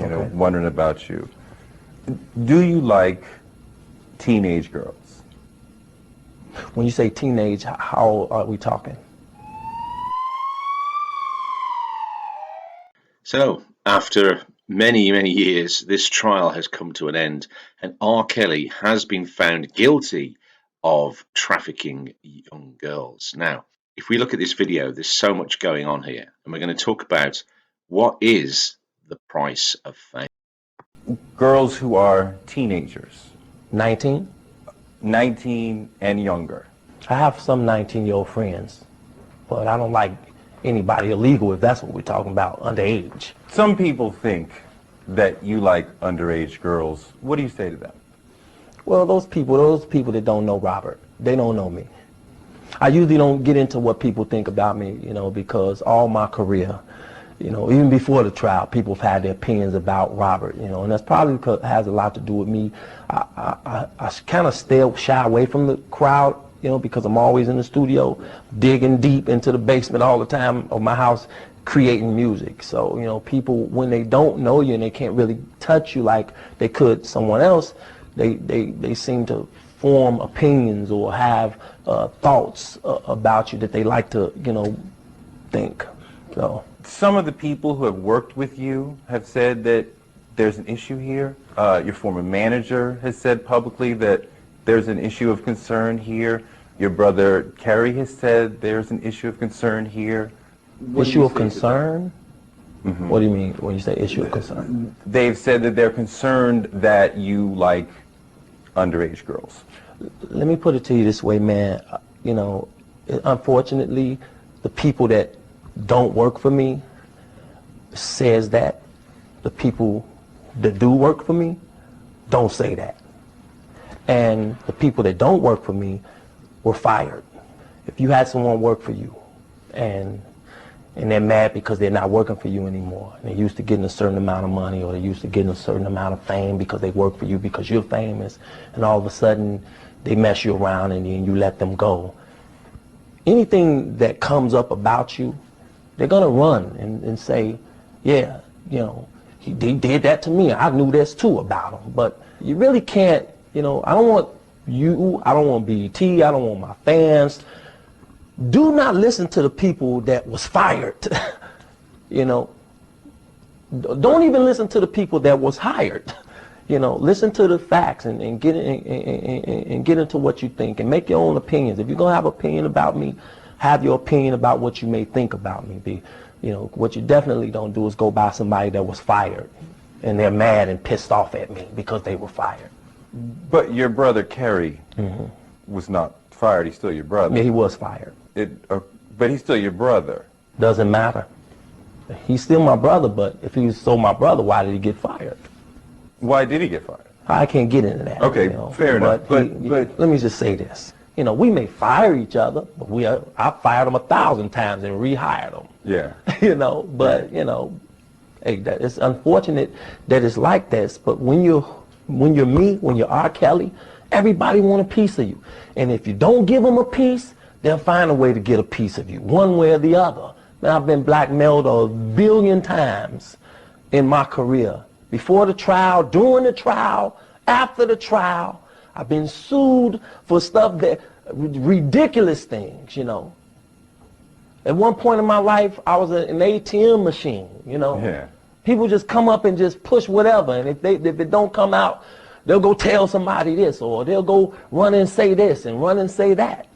wondering about you. Do you like teenage girls? When you say teenage, how are we talking? So, after many, many years, this trial has come to an end, and R. Kelly has been found guilty of trafficking young girls. Now, if we look at this video, there's so much going on here, and we're going to talk about what is the price of fame. Girls who are teenagers, 19? 19 and younger. I have some 19-year-old friends, but I don't like anybody illegal, if that's what we're talking about, underage. Some people think that you like underage girls. What do you say to them? Well, those people that don't know Robert, they don't know me. I usually don't get into what people think about me, because all my career, even before the trial, people have had their opinions about Robert, and that's probably because it has a lot to do with me. I kind of shy away from the crowd, because I'm always in the studio, digging deep into the basement all the time of my house, creating music. So, people, when they don't know you and they can't really touch you like they could someone else, they seem to form opinions or have thoughts about you that they like to, think. So some of the people who have worked with you have said that there's an issue here. Your former manager has said publicly that there's an issue of concern here. Your brother Kerry has said there's an issue of concern here. Issue of concern? Mm-hmm. What do you mean when you say issue of concern? They've said that they're concerned that you like underage girls. Let me put it to you this way, man. Unfortunately, the people that don't work for me says that. The people that do work for me don't say that. And the people that don't work for me were fired. If you had someone work for you and they're mad because they're not working for you anymore, and they're used to getting a certain amount of money, or they're used to getting a certain amount of fame because they work for you because you're famous, and all of a sudden they mess you around and then you let them go. Anything that comes up about you, they're gonna run and say, yeah, he did that to me. I knew this too about him. But you really can't, I don't want you, I don't want BET, I don't want my fans. Do not listen to the people that was fired. Don't even listen to the people that was hired. Listen to the facts and get into what you think and make your own opinions. If you're gonna have an opinion about me, have your opinion about what you may think about me. What you definitely don't do is go by somebody that was fired and they're mad and pissed off at me because they were fired. But your brother Kerry was not fired. He's still your brother. Yeah, he was fired. But he's still your brother. Doesn't matter. He's still my brother, but if he was still my brother, why did he get fired? Why did he get fired? I can't get into that. Okay, fair enough. But let me just say this. We may fire each other, but I fired them 1,000 times and rehired them. Yeah. Hey, it's unfortunate that it's like this, but when you're me, when you're R. Kelly, everybody want a piece of you. And if you don't give them a piece, they'll find a way to get a piece of you, one way or the other. Man, I've been blackmailed 1 billion times in my career. Before the trial, during the trial, after the trial. I've been sued for stuff ridiculous things, At one point in my life, I was an ATM machine, Yeah. People just come up and just push whatever, and if it don't come out, they'll go tell somebody this, or they'll go run and say this and run and say that,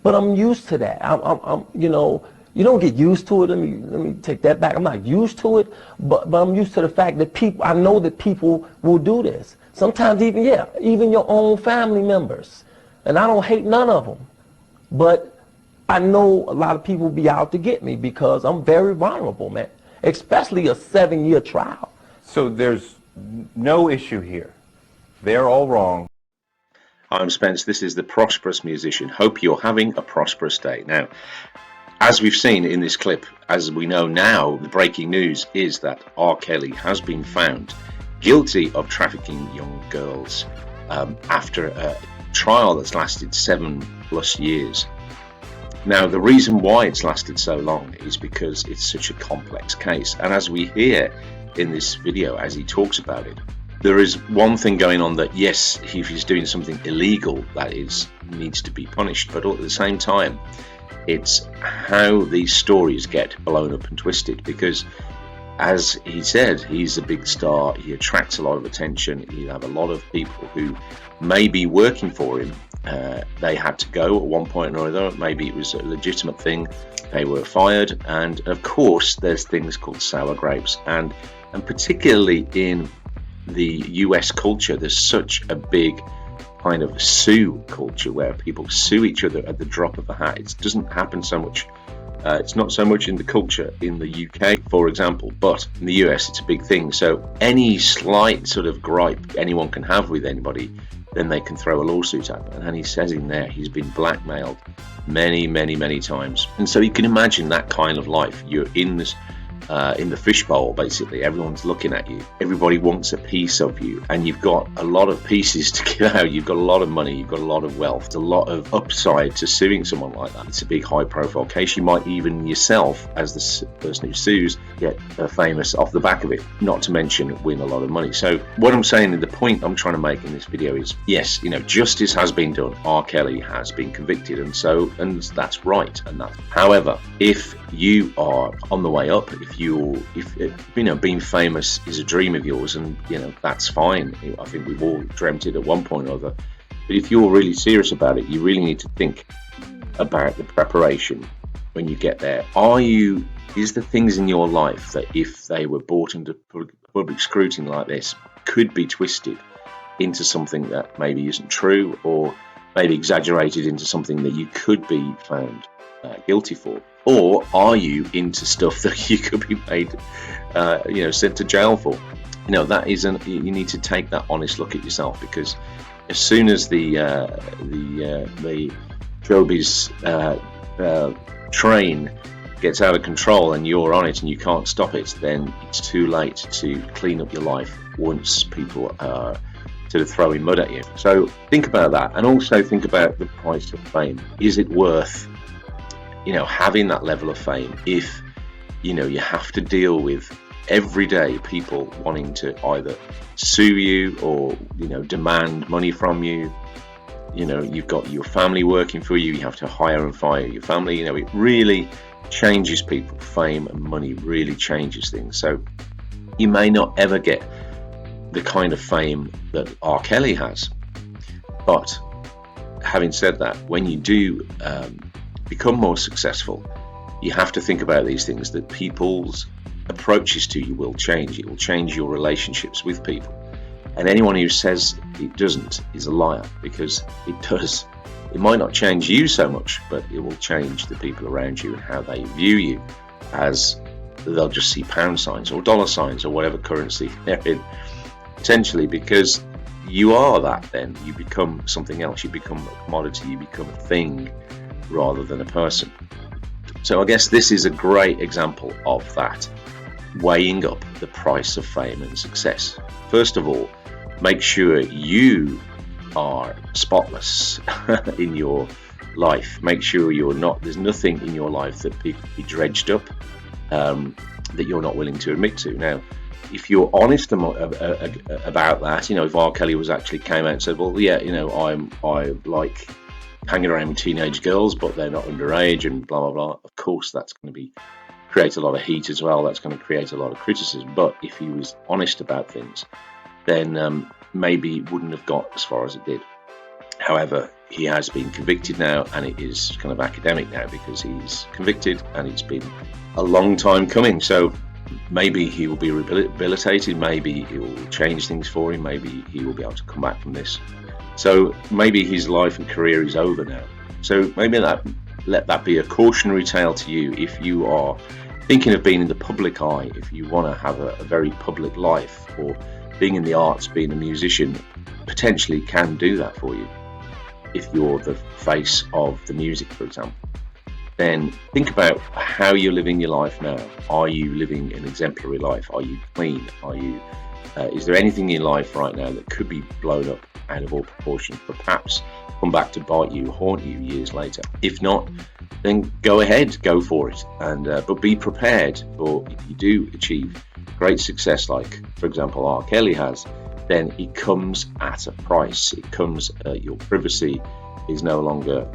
But I'm used to that. You don't get used to it. Let me take that back. I'm not used to it, but I'm used to the fact that I know that people will do this. Sometimes even your own family members. And I don't hate none of them. But I know a lot of people be out to get me because I'm very vulnerable, man. Especially a 7-year trial. So there's no issue here. They're all wrong. I'm Spence. This is The Prosperous Musician. Hope you're having a prosperous day. Now, as we've seen in this clip, as we know now, the breaking news is that R. Kelly has been found guilty of trafficking young girls after a trial that's lasted 7+ years. Now, the reason why it's lasted so long is because it's such a complex case. And as we hear in this video as he talks about it. There is one thing going on that, yes, if he's doing something illegal, that is needs to be punished, but at the same time, it's how these stories get blown up and twisted, because as he said, he's a big star, he attracts a lot of attention, he'll have a lot of people who may be working for him. They had to go at one point or another, maybe it was a legitimate thing, they were fired, and of course there's things called sour grapes, and particularly in the US culture, there's such a big kind of sue culture where people sue each other at the drop of a hat. It doesn't happen so much. It's not so much in the culture in the UK, for example, but in the US it's a big thing. So any slight sort of gripe anyone can have with anybody, then they can throw a lawsuit at them. And he says in there he's been blackmailed many times. And so you can imagine that kind of life. You're in this in the fishbowl, basically. Everyone's looking at you. Everybody wants a piece of you, and you've got a lot of pieces to give out. You've got a lot of money, you've got a lot of wealth. There's a lot of upside to suing someone like that. It's a big high-profile case. You might even yourself, as the person who sues, get famous off the back of it, not to mention win a lot of money. So what I'm saying, and the point I'm trying to make in this video is, yes, justice has been done. R. Kelly has been convicted, and that's right. However, if you are on the way up, if being famous is a dream of yours, and that's fine. I think we've all dreamt it at one point or other. But if you're really serious about it, you really need to think about the preparation when you get there. Is the things in your life that, if they were brought into public scrutiny like this, could be twisted into something that maybe isn't true, or maybe exaggerated into something that you could be found guilty for? Or are you into stuff that you could be made, sent to jail for? That isn't. You need to take that honest look at yourself, because as soon as the showbiz train gets out of control and you're on it and you can't stop it, then it's too late to clean up your life once people are sort of throwing mud at you. So think about that, and also think about the price of fame. Is it worth having that level of fame if you have to deal with every day people wanting to either sue you or demand money from you? You've got your family working for you, you have to hire and fire your family. It really changes people. Fame and money really changes things. So you may not ever get the kind of fame that R. Kelly has, but having said that, when you do become more successful, you have to think about these things, that people's approaches to you will change. It will change your relationships with people, and anyone who says it doesn't is a liar, because it does. It might not change you so much, but it will change the people around you and how they view you, as they'll just see pound signs or dollar signs or whatever currency they're in, potentially, because you are that. Then you become something else. You become a commodity, you become a thing rather than a person. So I guess this is a great example of that, weighing up the price of fame and success. First of all, make sure you are spotless in your life. Make sure there's nothing in your life that be dredged up, that you're not willing to admit to. Now, if you're honest about that, if R. Kelly came out and said, well, yeah, I like hanging around with teenage girls, but they're not underage, and blah blah blah. Of course, that's going to create a lot of heat as well. That's going to create a lot of criticism. But if he was honest about things, then maybe it wouldn't have got as far as it did. However, he has been convicted now, and it is kind of academic now because he's convicted, and it's been a long time coming. So maybe he will be rehabilitated. Maybe it will change things for him. Maybe he will be able to come back from this. So maybe his life and career is over now. So maybe let that be a cautionary tale to you if you are thinking of being in the public eye, if you want to have a very public life, or being in the arts, being a musician, potentially can do that for you. If you're the face of the music, for example, then think about how you're living your life now. Are you living an exemplary life? Are you clean? Is there anything in your life right now that could be blown up out of all proportion, but perhaps come back to bite you, haunt you years later? If not, then go ahead, go for it, and but be prepared for if you do achieve great success, like for example R. Kelly has, then it comes at a price. It comes your privacy is no longer,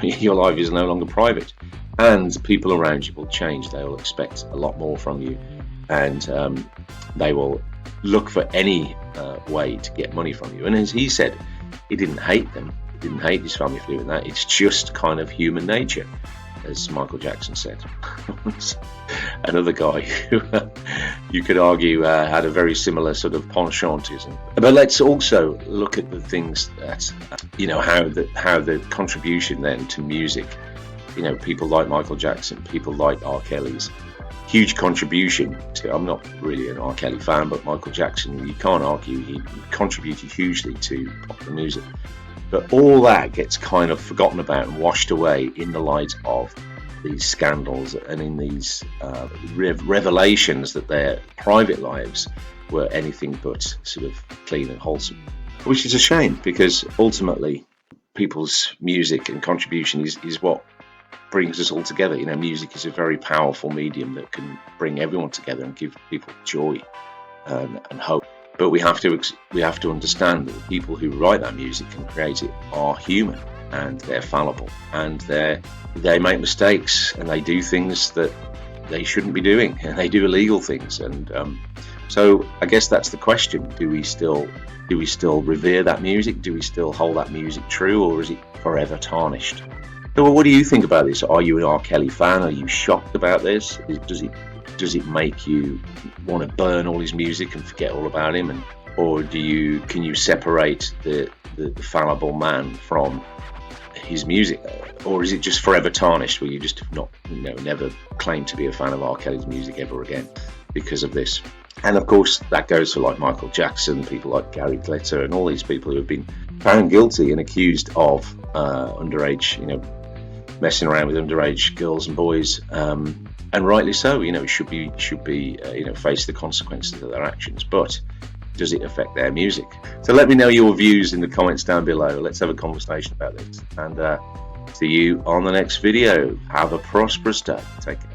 your life is no longer private, and people around you will change. They will expect a lot more from you, and they will look for any way to get money from you. And as he said, he didn't hate them. He didn't hate his family for doing that. It's just kind of human nature, as Michael Jackson said. Another guy who you could argue had a very similar sort of penchant. But let's also look at the things that, how the contribution then to music, people like Michael Jackson, people like R. Kelly's huge contribution to, I'm not really an R. Kelly fan, but Michael Jackson, you can't argue, he contributed hugely to popular music. But all that gets kind of forgotten about and washed away in the light of these scandals and in these revelations that their private lives were anything but sort of clean and wholesome. Which is a shame, because ultimately people's music and contribution is what brings us all together. Music is a very powerful medium that can bring everyone together and give people joy and hope. But we have to understand that the people who write that music and create it are human, and they're fallible, and they make mistakes, and they do things that they shouldn't be doing, and they do illegal things. And so I guess that's the question: do we still revere that music? Do we still hold that music true, or is it forever tarnished? So what do you think about this? Are you an R. Kelly fan? Are you shocked about this? Does it make you want to burn all his music and forget all about him? Or can you separate the fallible man from his music? Or is it just forever tarnished, where you just not, never claim to be a fan of R. Kelly's music ever again because of this? And of course, that goes for like Michael Jackson, people like Gary Glitter, and all these people who have been found guilty and accused of underage, messing around with underage girls and boys. And rightly so, should be face the consequences of their actions. But does it affect their music? So let me know your views in the comments down below. Let's have a conversation about this. And see you on the next video. Have a prosperous day. Take care.